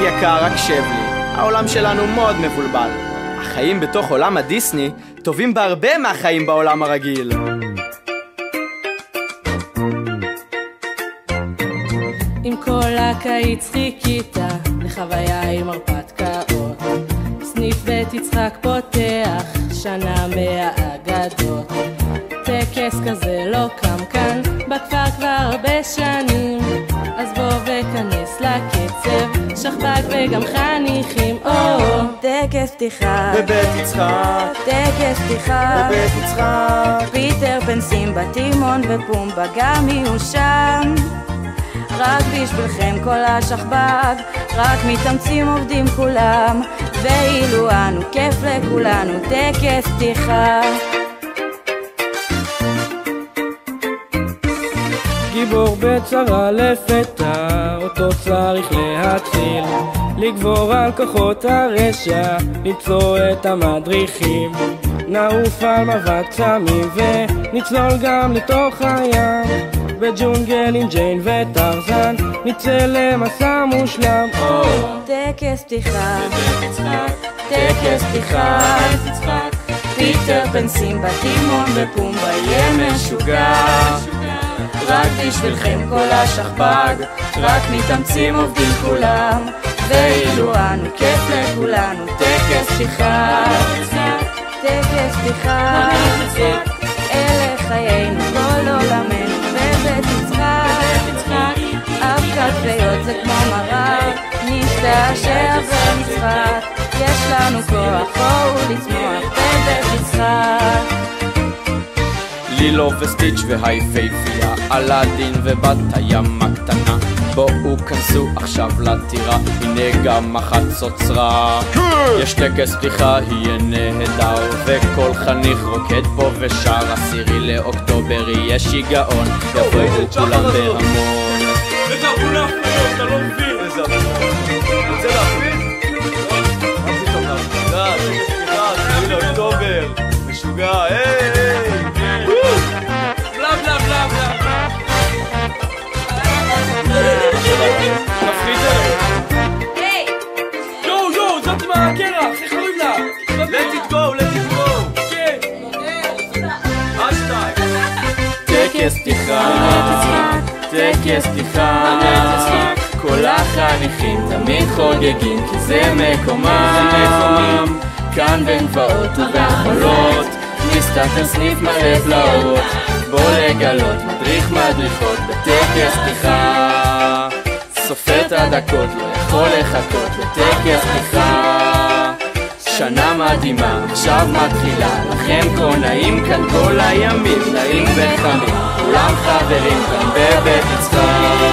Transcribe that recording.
יקר, הקשב לי, העולם שלנו מאוד מבולבל. החיים בתוך עולם הדיסני טובים בהרבה מהחיים בעולם הרגיל. עם כל הקיץ חיכיתה לחוויה עם הרפתקאות. סניף בית יצחק פותח שנה מהאגדות. טקס כזה לא קם כאן בכפר כבר הרבה שנים, אז בוא וכנס לקצב, שכב"ג וגם חניכים. טקס פתיחה בבית יצחק, טקס פתיחה בבית יצחק, פיטר פן סימבה טימון ופומבה גם יהיו שם. רק בשבילכם כל השכב"ג, רק מתאמצים עובדים כולם, ואילו אנו כיף לכולנו. טקס פתיחה. גיבור בצרה לפתע, אותו צריך להציל, לגבור על כוחות הרשע, למצוא את המדריכים, נעוף על מבט סמים ונצלול גם לתוך הים, בג'ונגל עם ג'יין וטרזן נצא למסע מושלם. טקס פתיחה, טקס פתיחה, פיטר פן סימבה טימון ופומבה יהיה משוגע. רק בשבילכם כל השכב"ג, רק מתאמצים עובדים כולם, ואילו אנו כיף לכולנו. טקס פתיחה, טקס פתיחה, אלה חיינו כל עולמנו בבית יצחק. אבקת ויות זה כמו מרק, נשתעשע ונצחק, יש לנו כוח בואו לצמוח בבית יצחק. לילו וסטיץ' והיפהפייה, אלאדין ובת הים הקטנה, בואו כנסו עכשיו לטירה, הנה גם החצוצרה. יש טקס פתיחה, יהיה נהדר, וכל חניך רוקד פה ושר. 10 לאוקטובר יהיה שיגעון, יבואו כולם בהמון. איזה אבו להפריע, אתה לא מבין. איזה אבו להפריע? רוצה להפריע? מה פתאום להפריע? טקס פתיחה, 10 לאוקטובר, משוגע, היי! בלה בלה בלה בלה. מפחידה. היי! יו, זאת מהקרח, איך קוראים לה? Let it go, let it go. כן. השטג. טקס פתיחה, טקס פתיחה, כל החניכים תמיד חוגגים כי זה מקומם. כאן בין גבעות ובחולות מסתתר סניף מלא פלאות, בוא לגלות מדריך מדריכות בטקס פתיחה. סופר את הדקות, לא יכול לחכות לטקס פתיחה. שנה מדהימה, עכשיו מתחילה, לכם כה נעים כאן כל הימים, נעים וחמים, כולם חברים כאן בבית יצחק.